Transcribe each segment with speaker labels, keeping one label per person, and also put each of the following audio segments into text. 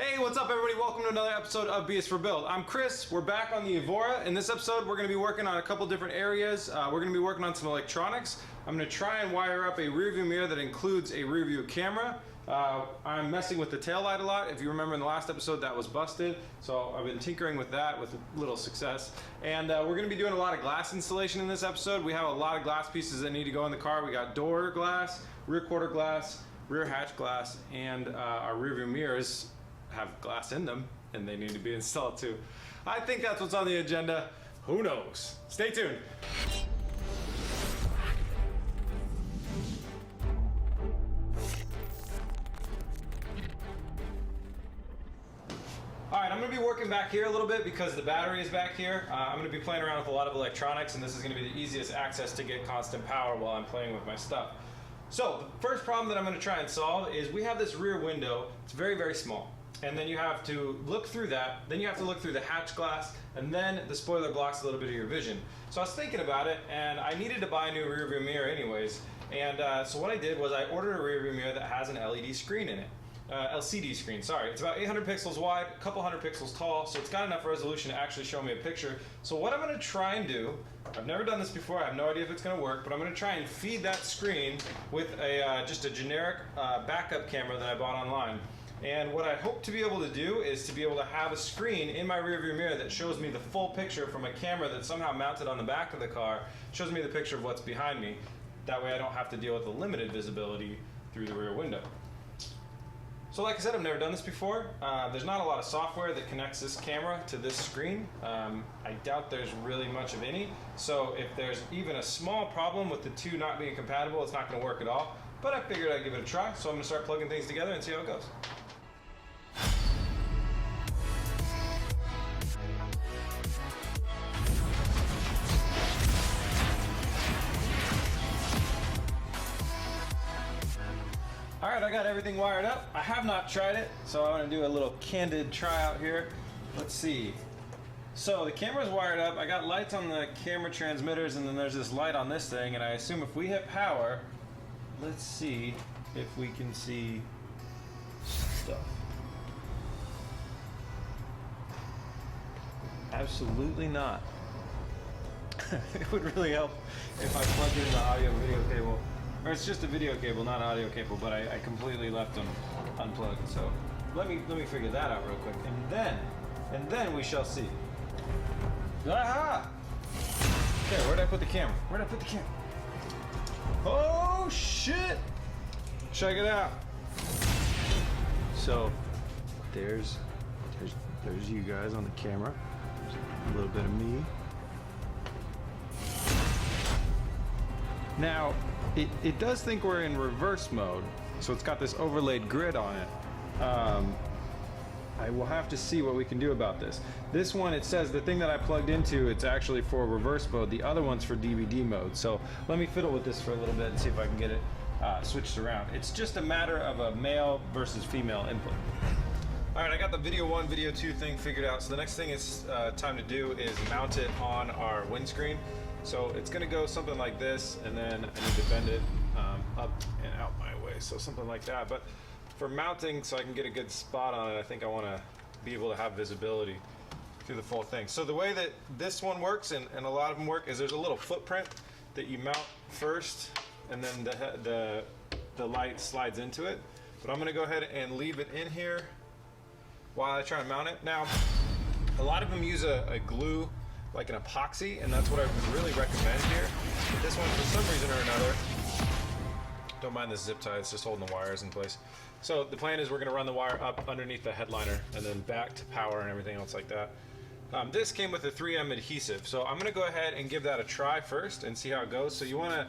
Speaker 1: Hey, what's up everybody? Welcome to another episode of B is for Build. I'm Chris. We're back on the Evora. In this episode, we're going to be working on a couple different areas. We're going to be working on some electronics. I'm going to try and wire up a rear view mirror that includes a rear view camera. I'm messing with the tail light a lot. If you remember in the last episode, that was busted. So I've been tinkering with that with little success. And we're going to be doing a lot of glass installation in this episode. We have a lot of glass pieces that need to go in the car. We got door glass, rear quarter glass, rear hatch glass, and our rear view mirrors have glass in them and they need to be installed too. I think that's what's on the agenda. Who knows? Stay tuned. Alright, I'm going to be working back here a little bit because the battery is back here. I'm going to be playing around with a lot of electronics, and this is going to be the easiest access to get constant power while I'm playing with my stuff. So the first problem that I'm going to try and solve is we have this rear window. It's very, very small. And then you have to look through that, then you have to look through the hatch glass, and then the spoiler blocks a little bit of your vision. So I was thinking about it, and I needed to buy a new rear view mirror anyways. And so what I did was I ordered a rear view mirror that has an LED screen in it. LCD screen, sorry. It's about 800 pixels wide, a couple hundred pixels tall, so it's got enough resolution to actually show me a picture. So what I'm going to try and do, I've never done this before, I have no idea if it's going to work, but I'm going to try and feed that screen with a just a generic backup camera that I bought online. And what I hope to be able to do is to be able to have a screen in my rear view mirror that shows me the full picture from a camera that's somehow mounted on the back of the car, shows me the picture of what's behind me. That way I don't have to deal with the limited visibility through the rear window. So like I said, I've never done this before. There's not a lot of software that connects this camera to this screen. I doubt there's really much of any. So if there's even a small problem with the two not being compatible, it's not going to work at all. But I figured I'd give it a try, so I'm going to start plugging things together and see how it goes. Alright, I got everything wired up. I have not tried it, so I want to do a little candid tryout here. Let's see. So the camera's wired up. I got lights on the camera transmitters, and then there's this light on this thing, and I assume if we hit power, let's see if we can see stuff. Absolutely not. It would really help if I plugged in the audio video cable. Or it's just a video cable, not an audio cable, but I completely left them unplugged. So let me figure that out real quick, and then we shall see. Aha! Okay, where'd I put the camera? Where'd I put the camera? Oh shit! Check it out. So there's you guys on the camera. There's a little bit of me. Now, it does think we're in reverse mode, so it's got this overlaid grid on it. I will have to see what we can do about this. This one, it says the thing that I plugged into, it's actually for reverse mode. The other one's for DVD mode. So let me fiddle with this for a little bit and see if I can get it switched around. It's just a matter of a male versus female input. All right, I got the video 1, video 2 thing figured out. So the next thing is time to do is mount it on our windscreen. So it's going to go something like this, and then I need to bend it up and out my way, so something like that. But for mounting, so I can get a good spot on it, I think I want to be able to have visibility through the full thing. So the way that this one works, and a lot of them work, is there's a little footprint that you mount first, and then the light slides into it. But I'm going to go ahead and leave it in here while I try and mount it. Now, a lot of them use a glue, like an epoxy, and that's what I would really recommend here. But this one, for some reason or another, don't mind this zip tie, it's just holding the wires in place. So the plan is we're gonna run the wire up underneath the headliner and then back to power and everything else like that. This came with a 3M adhesive, so I'm gonna go ahead and give that a try first and see how it goes. So you wanna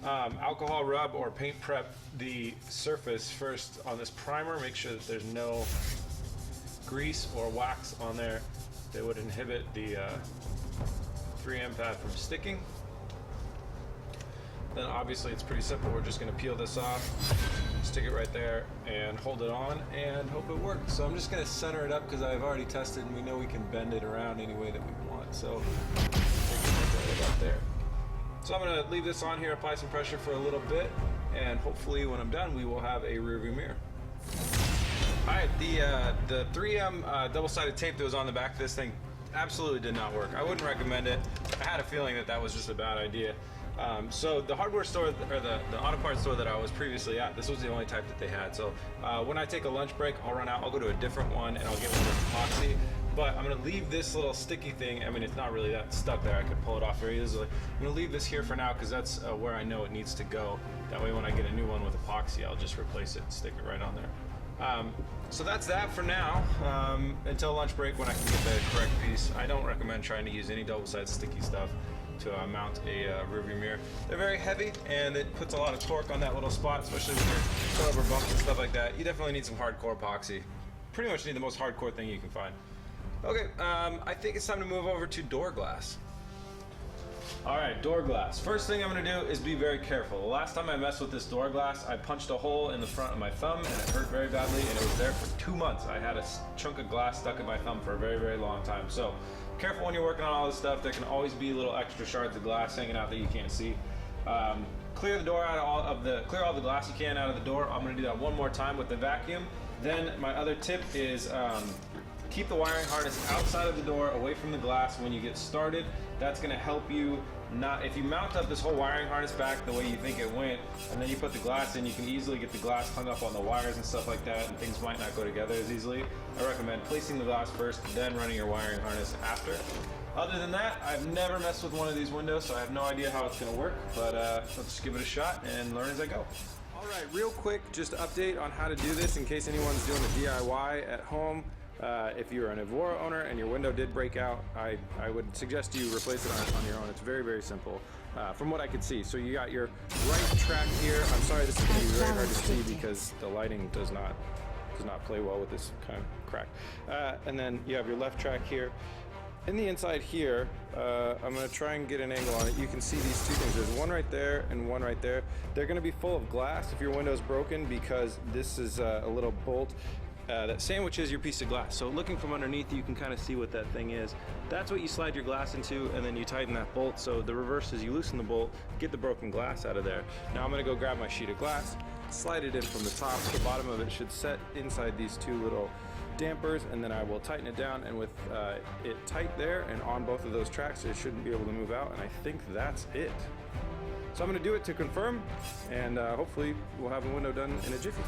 Speaker 1: alcohol rub or paint prep the surface first on this primer, make sure that there's no grease or wax on there that would inhibit the 3M pad from sticking. Then obviously it's pretty simple. We're just going to peel this off, stick it right there, and hold it on and hope it works. So I'm just going to center it up because I've already tested and we know we can bend it around any way that we want. So right there. So I'm going to leave this on here, apply some pressure for a little bit, and hopefully when I'm done we will have a rear view mirror. All right, the 3M double-sided tape that was on the back of this thing absolutely did not work. I wouldn't recommend it. I had a feeling that that was just a bad idea. So the hardware store, or the auto parts store that I was previously at, this was the only type that they had. So when I take a lunch break, I'll run out, I'll go to a different one, and I'll get one with epoxy. But I'm gonna leave this little sticky thing. I mean, it's not really that stuck there. I could pull it off very easily. I'm gonna leave this here for now because that's where I know it needs to go. That way when I get a new one with epoxy, I'll just replace it and stick it right on there. So that's that for now, until lunch break when I can get the correct piece. I don't recommend trying to use any double-sided sticky stuff to mount a rearview mirror. They're very heavy and it puts a lot of torque on that little spot, especially when you're going over bumps and stuff like that. You definitely need some hardcore epoxy. Pretty much need the most hardcore thing you can find. Okay, I think it's time to move over to door glass. All right, door glass. First thing I'm gonna do is be very careful. The last time I messed with this door glass, I punched a hole in the front of my thumb and it hurt very badly, and it was there for 2 months. I had a chunk of glass stuck in my thumb for a very, very long time. So careful when you're working on all this stuff. There can always be little extra shards of glass hanging out that you can't see. Clear the door out clear all the glass you can out of the door. I'm gonna do that one more time with the vacuum. Then my other tip is keep the wiring harness outside of the door, away from the glass when you get started. That's gonna help you not, if you mount up this whole wiring harness back the way you think it went, and then you put the glass in, you can easily get the glass hung up on the wires and stuff like that, and things might not go together as easily. I recommend placing the glass first, then running your wiring harness after. Other than that, I've never messed with one of these windows, so I have no idea how it's gonna work, but let's just give it a shot and learn as I go. All right, real quick, just an update on how to do this in case anyone's doing a DIY at home. If you're an Evora owner and your window did break out, I would suggest you replace it on your own. It's very, very simple from what I could see. So you got your right track here. I'm sorry, this is going to be very hard to see because the lighting does not play well with this kind of crack. And then you have your left track here. In the inside here, I'm going to try and get an angle on it. You can see these two things. There's one right there and one right there. They're going to be full of glass if your window's broken because this is a little bolt that sandwiches your piece of glass. So looking from underneath, you can kind of see what that thing is. That's what you slide your glass into, and then you tighten that bolt. So the reverse is you loosen the bolt, get the broken glass out of there. Now I'm gonna go grab my sheet of glass, slide it in from the top. The bottom of it should set inside these two little dampers, and then I will tighten it down, and with it tight there and on both of those tracks, it shouldn't be able to move out, and I think that's it. So I'm gonna do it to confirm, and hopefully we'll have the window done in a jiffy.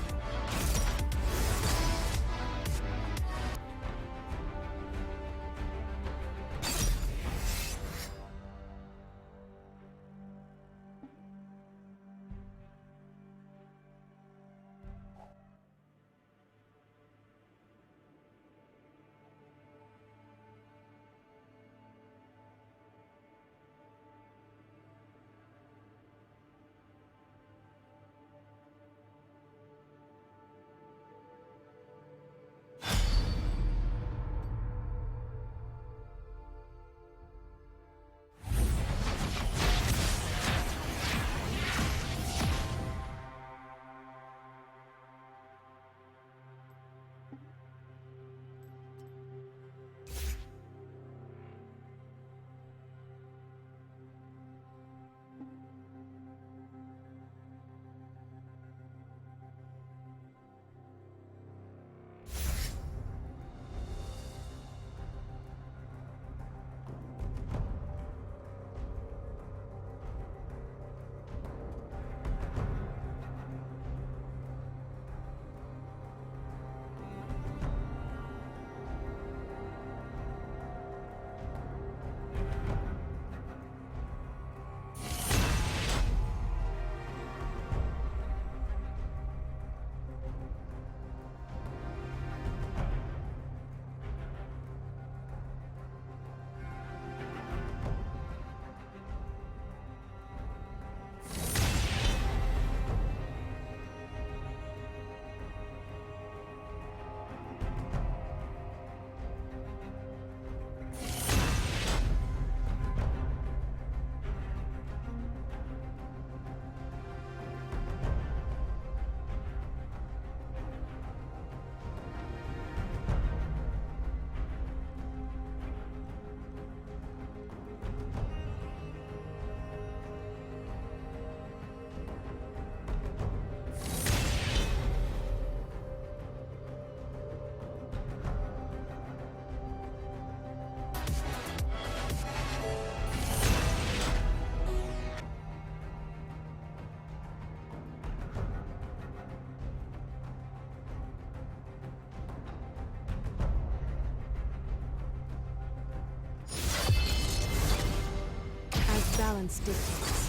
Speaker 2: balance dictates.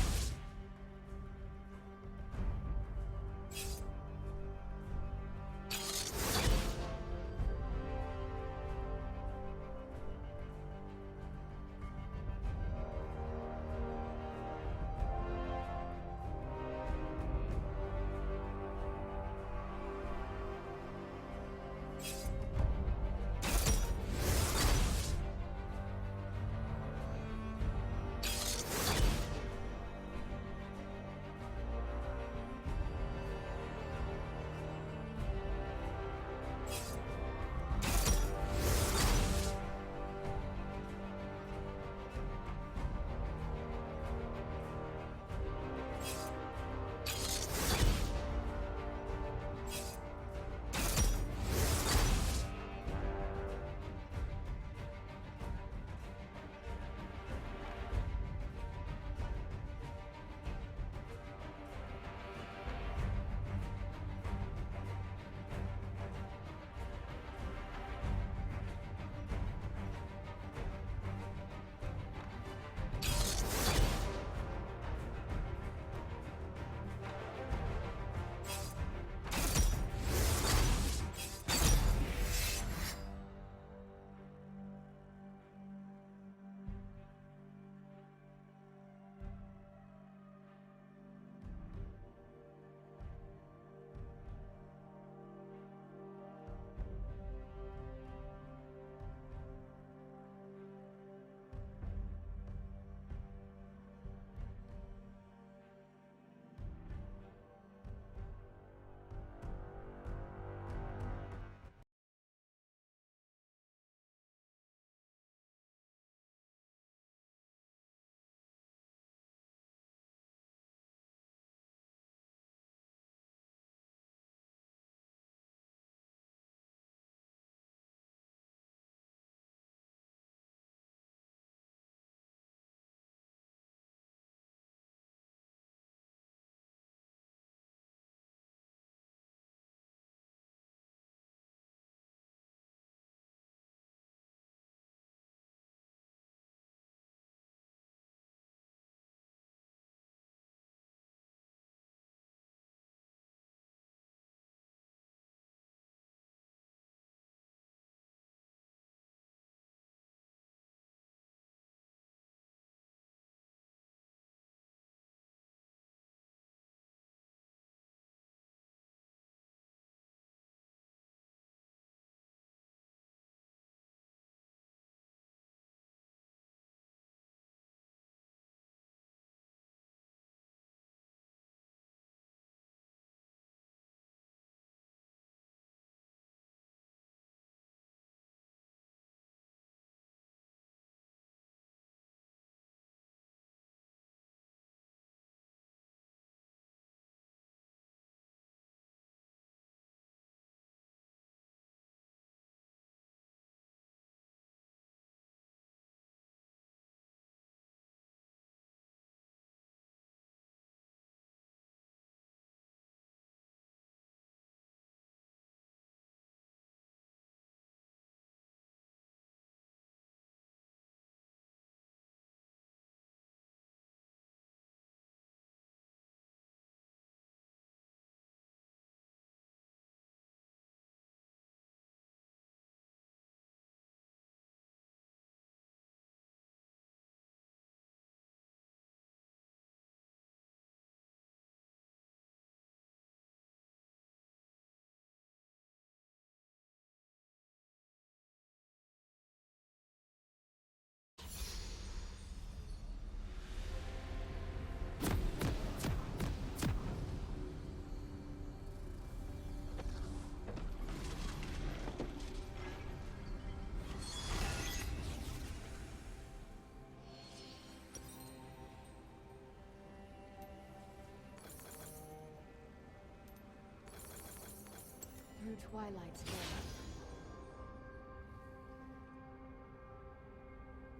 Speaker 2: Through Twilight's Gate.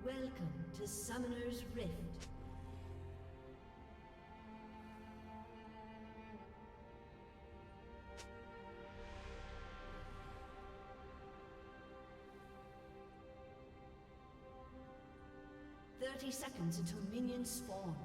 Speaker 3: Welcome to Summoner's Rift. 30 seconds until minions spawn.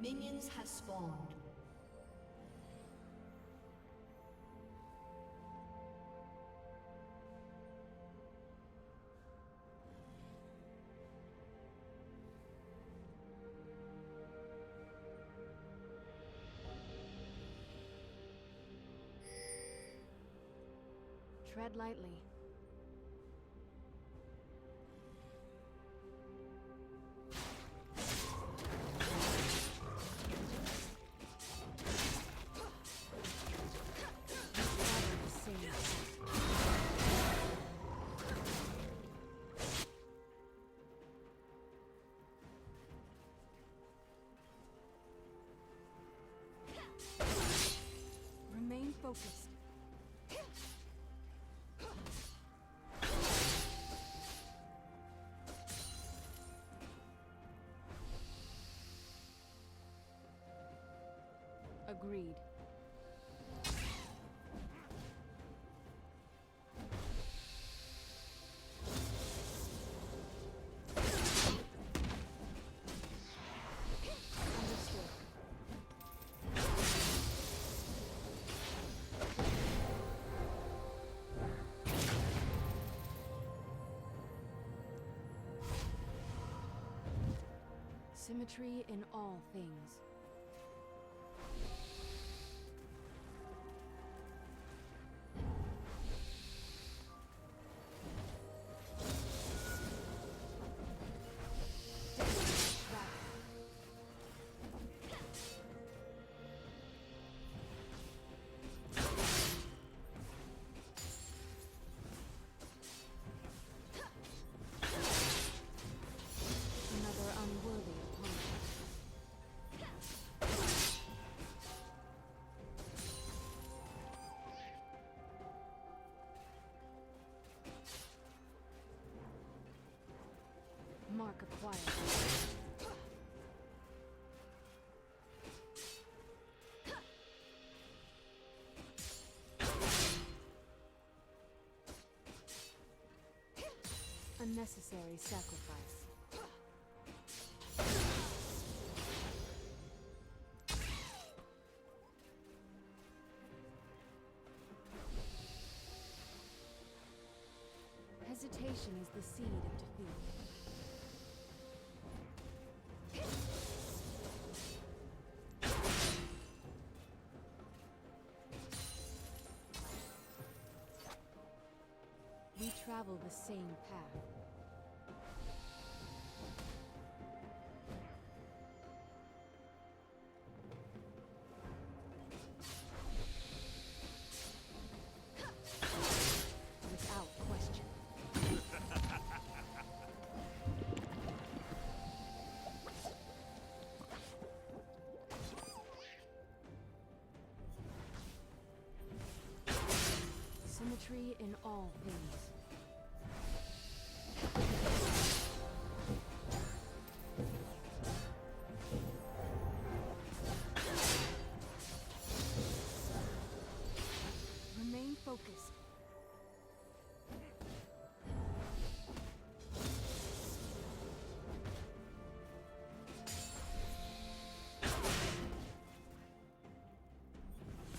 Speaker 3: Minions have spawned.
Speaker 2: Tread lightly. Remain focused. Agreed. Understood. Symmetry in all things. Another unworthy opponent. Mark acquired. Unnecessary sacrifice. Hesitation is the seed of defeat. We travel the same path. Without question. Symmetry in all things. Remain focused.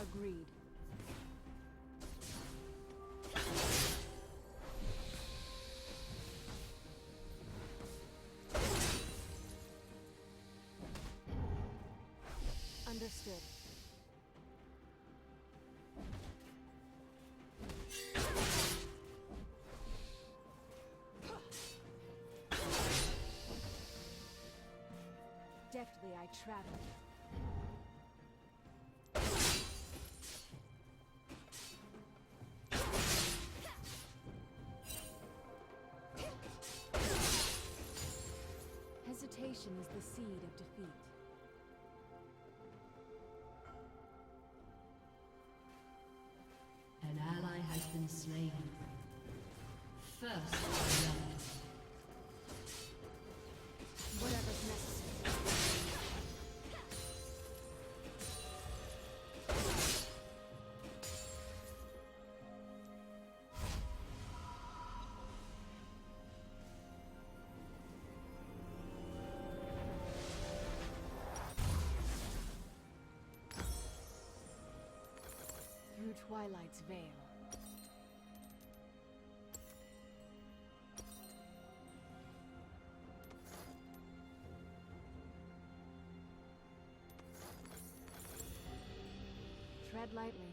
Speaker 2: Agreed. Understood. Deftly I travel. Hesitation is the seed of defeat.
Speaker 3: First love.
Speaker 2: Whatever's necessary. Through Twilight's veil. Tread lightly.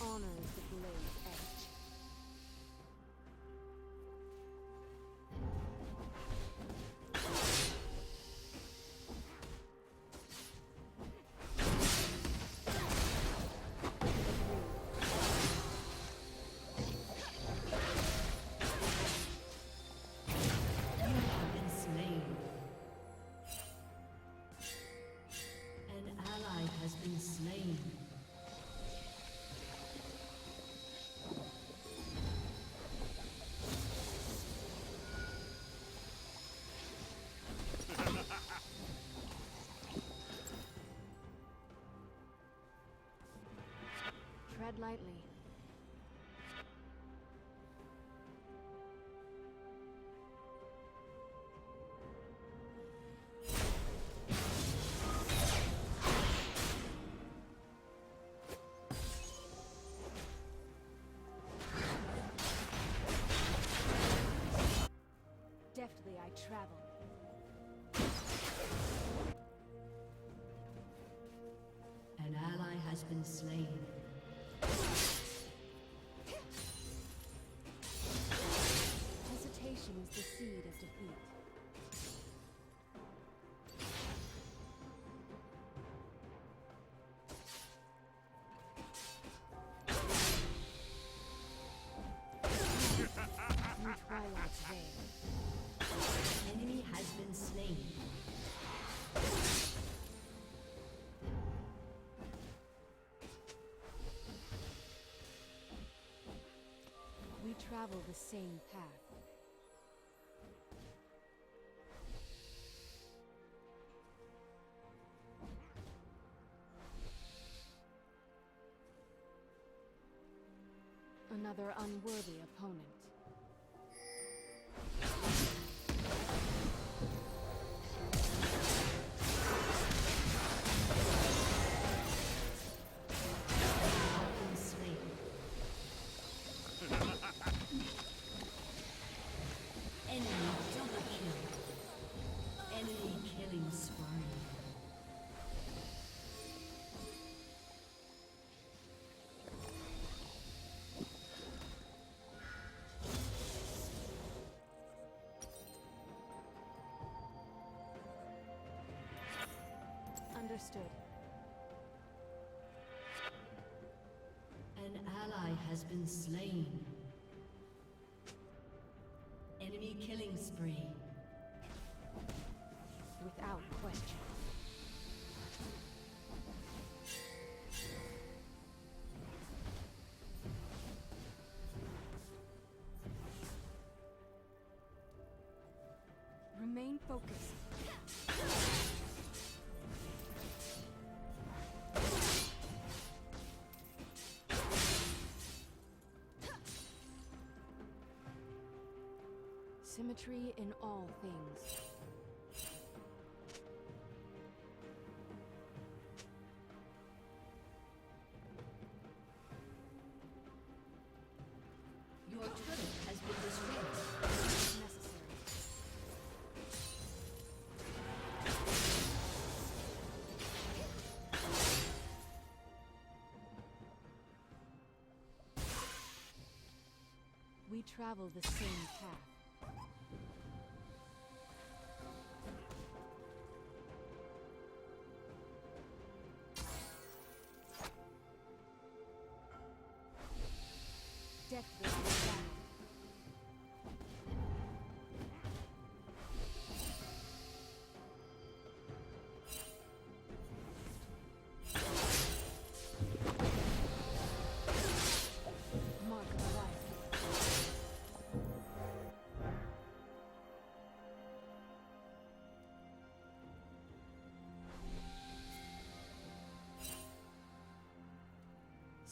Speaker 2: Honor is the blade edge. Tread lightly. Deftly I travel.
Speaker 3: An ally has been slain.
Speaker 2: Hesitation is the seed of defeat. Through Twilight's veil.
Speaker 3: Enemy has been slain.
Speaker 2: We travel the same path. Another unworthy opponent.
Speaker 3: Been slain. Enemy double kill. Enemy killing spree.
Speaker 2: Understood.
Speaker 3: An ally has been slain. Enemy killing spree.
Speaker 2: Without question. Remain focused. Symmetry in all things.
Speaker 3: Your turret has been destroyed.
Speaker 2: Necessary. We travel the same path. Death will be back.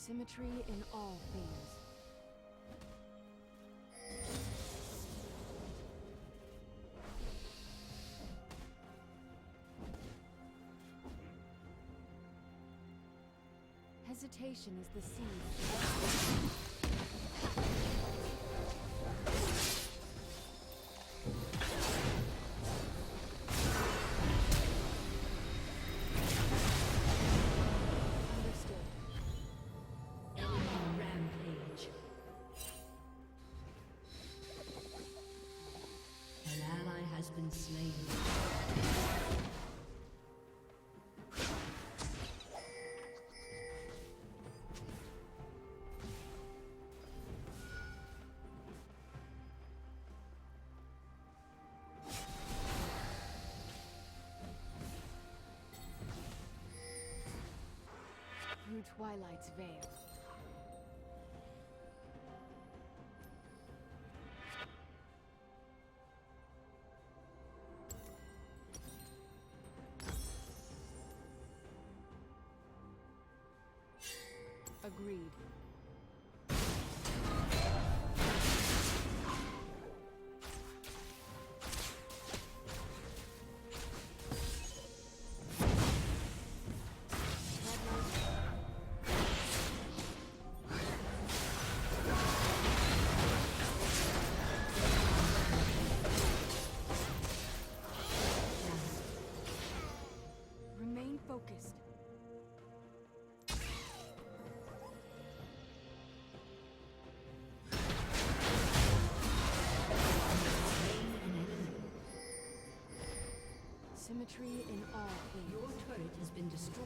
Speaker 2: Symmetry in all things. Hesitation is the seed. Understood.
Speaker 3: Enemy rampage. An ally has been slain.
Speaker 2: Through Twilight's veil. Agreed. Remain focused. Symmetry in all things.
Speaker 3: Your turret has been destroyed.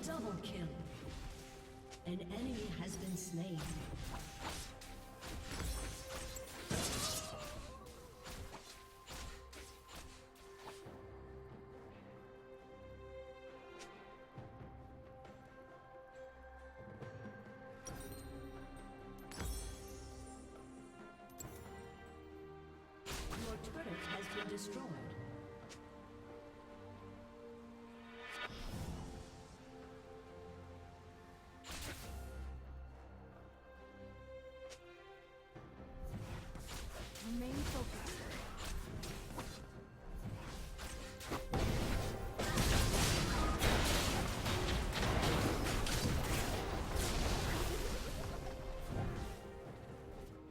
Speaker 3: Double kill. An enemy has been slain. Your turret has been destroyed.
Speaker 2: Remain focused.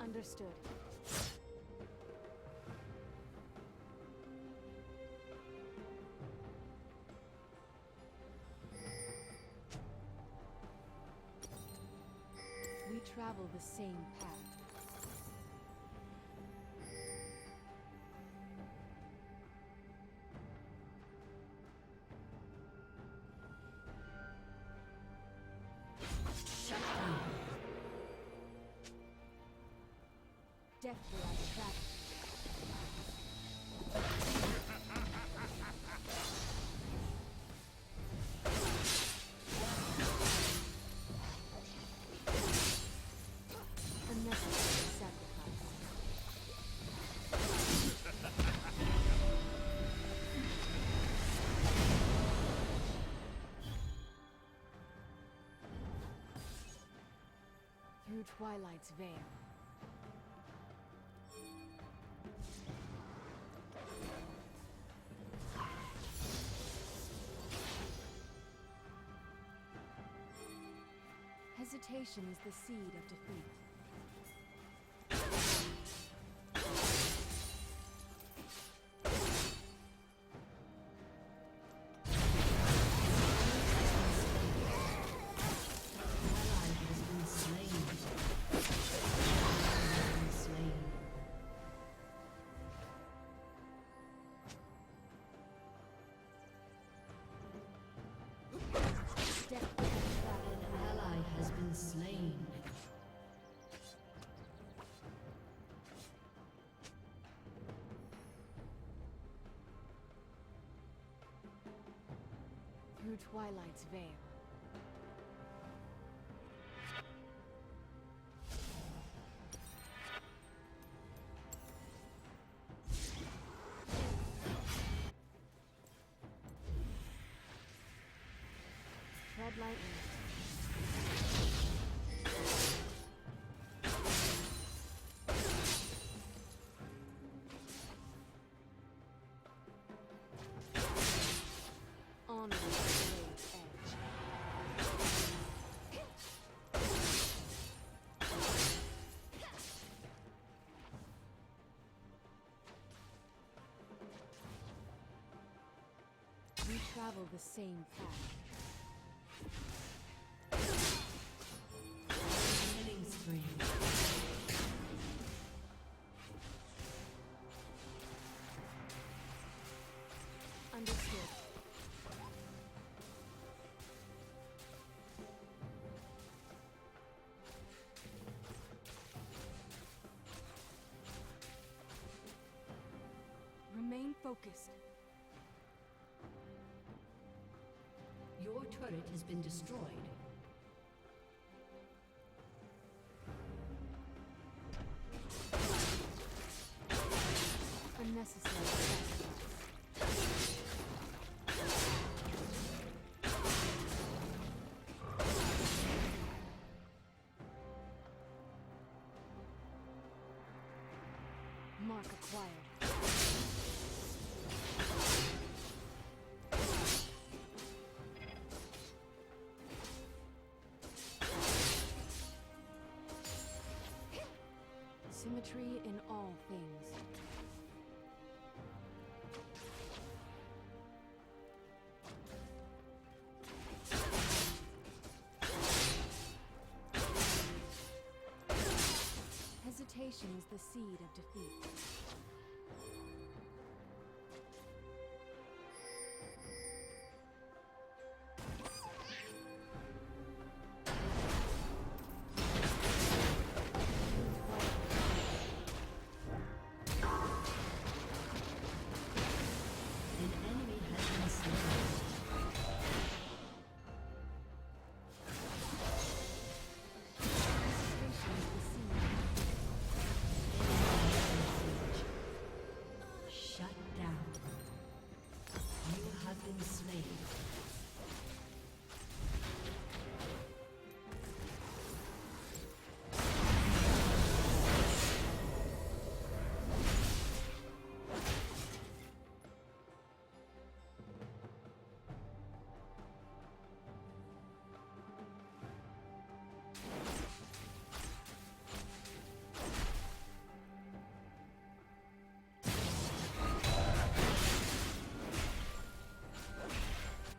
Speaker 2: Understood. We travel the same path.
Speaker 3: Shut down.
Speaker 2: Deftly I travel. A necessary sacrifice. Through Twilight's veil. Hesitation is the seed of defeat.
Speaker 3: Ally has been slain. Has been slain.
Speaker 2: Deftly I travel.
Speaker 3: An ally has been slain.
Speaker 2: Twilight's veil. Tread lightly. Honor the blade's edge. We travel the same path.
Speaker 3: Killing spree.
Speaker 2: Understood. Remain focused.
Speaker 3: Your turret has been destroyed.
Speaker 2: Unnecessary sacrifice. Mark acquired. Symmetry in all things. Hesitation is the seed of defeat.
Speaker 3: An enemy has been slain.
Speaker 2: Hesitation is the seed.
Speaker 3: Shut down. You have been slain.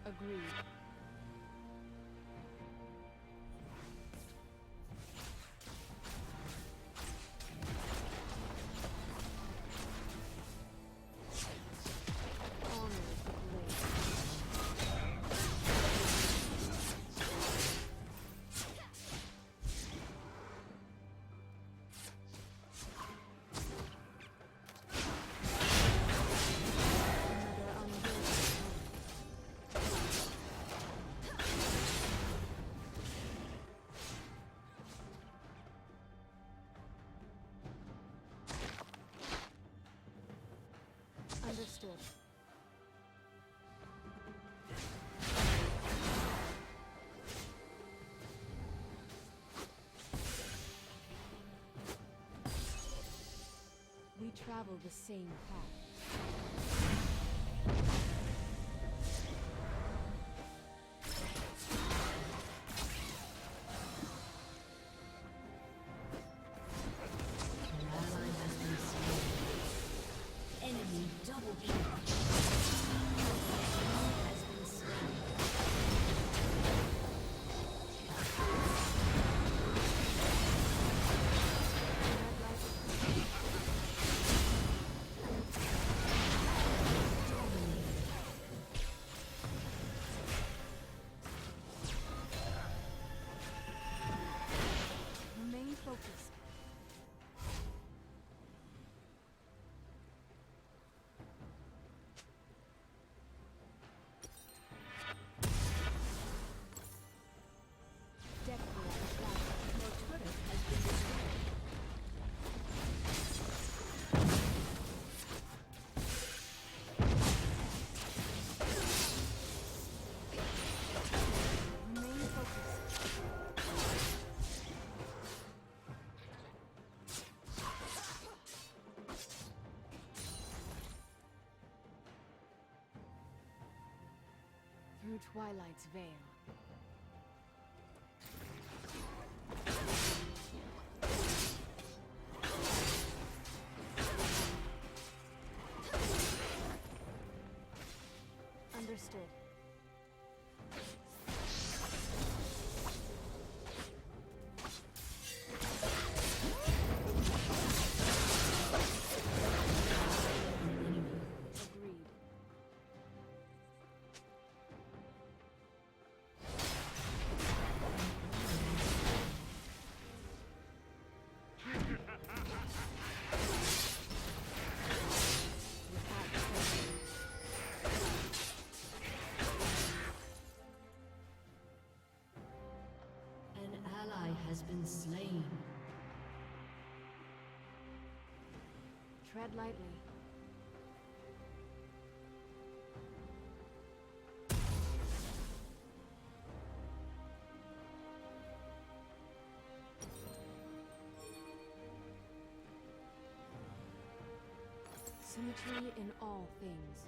Speaker 2: Agreed. Honor the blade. Another unworthy moment. Understood. We travel the same path.
Speaker 3: An ally has been slain. Enemy double kill. Has been slain.
Speaker 2: Tread lightly. Through Twilight's veil. Understood. Agreed.
Speaker 3: An ally has been slain.
Speaker 2: Tread lightly. Symmetry in all things.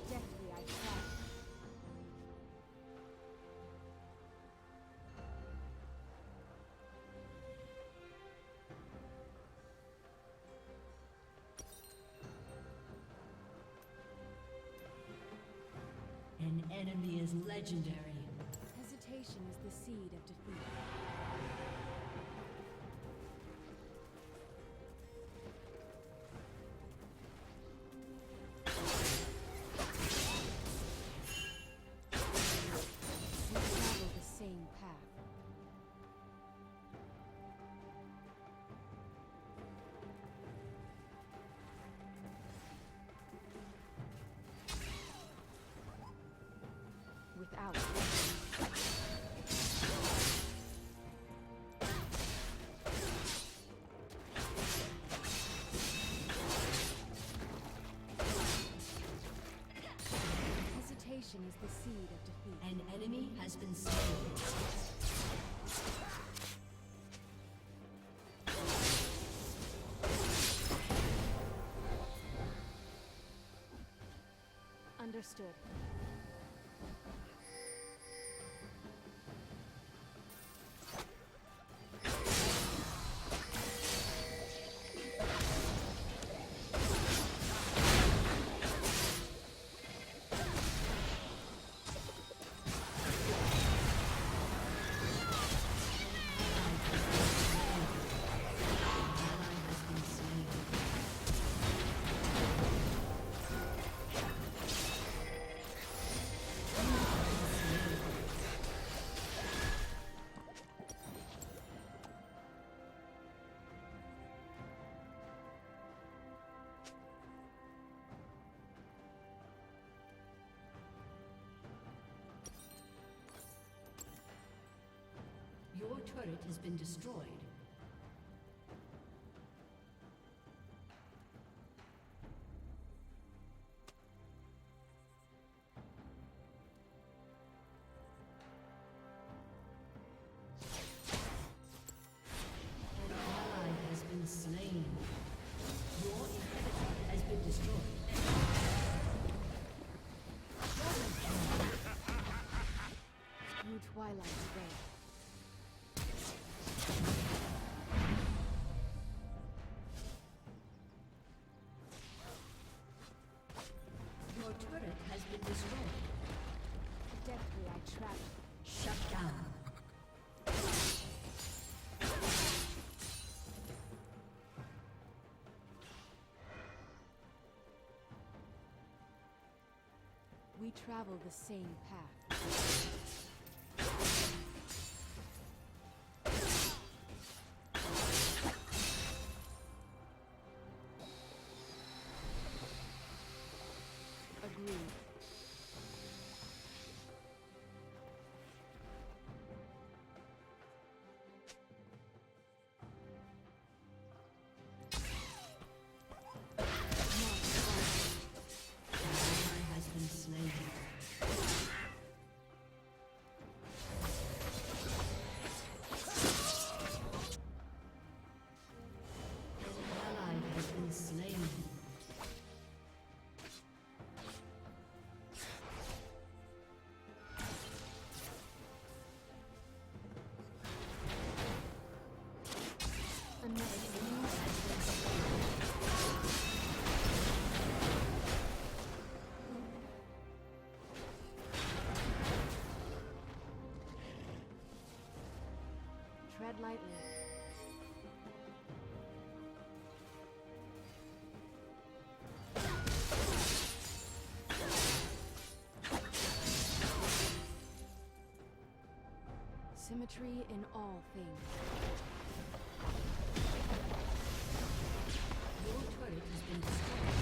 Speaker 2: Deftly I trap.
Speaker 3: An enemy is legendary.
Speaker 2: Hesitation is the seed of defeat. We travel the same path. Without hesitation is the seed of defeat.
Speaker 3: An enemy has been slain.
Speaker 2: Understood.
Speaker 3: Your turret has been destroyed. An ally has been slain. Your inhibitor has been destroyed.
Speaker 2: Through Twilight's veil.
Speaker 3: Your turret has been destroyed.
Speaker 2: Deftly I trap.
Speaker 3: Shut down.
Speaker 2: We travel the same path. Agreed. tread lightly. Symmetry in all things.
Speaker 3: Your turret has been destroyed.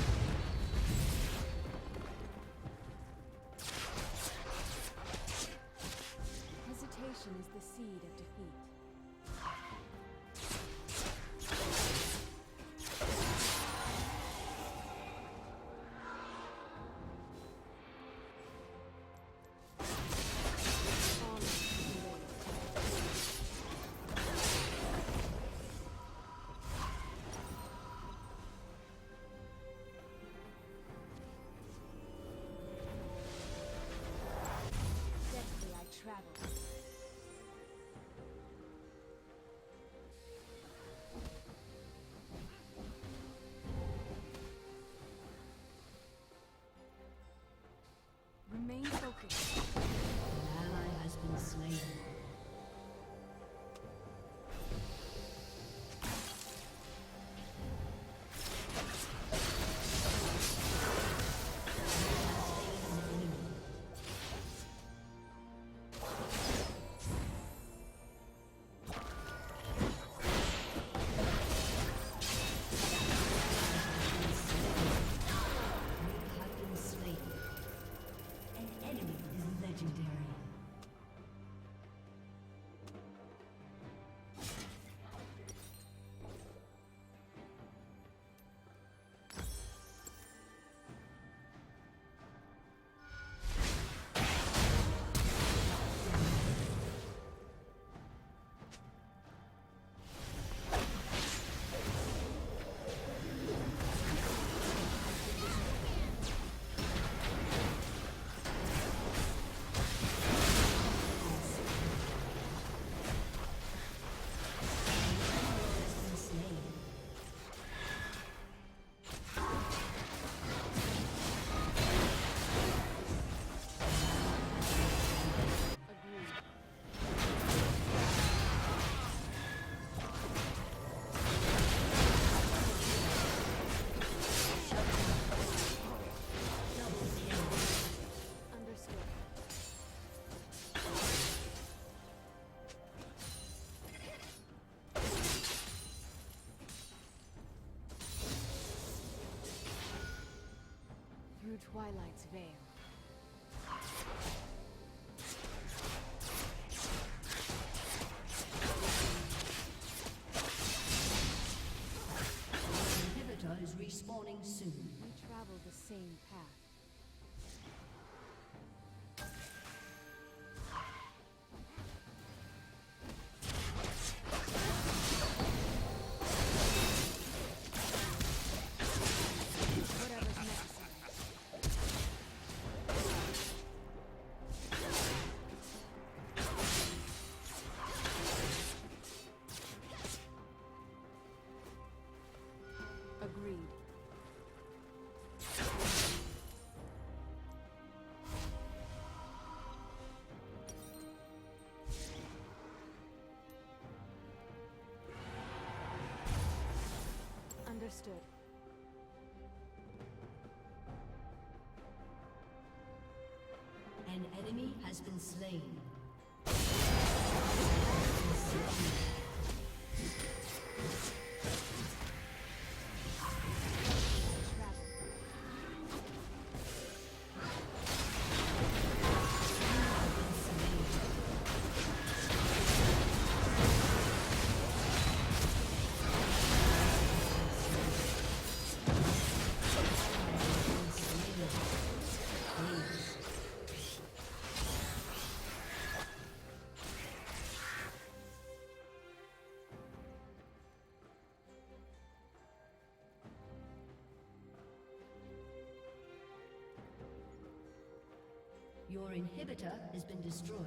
Speaker 2: Hesitation is the seed of defeat. Deftly I travel. Remain focused.
Speaker 3: An ally has been slain.
Speaker 2: Through Twilight's veil.
Speaker 3: Inhibitor is respawning soon.
Speaker 2: We travel the same path. Whatever's necessary. Agreed. Understood.
Speaker 3: An enemy has been slain.
Speaker 2: Travel.
Speaker 3: Your inhibitor has been destroyed.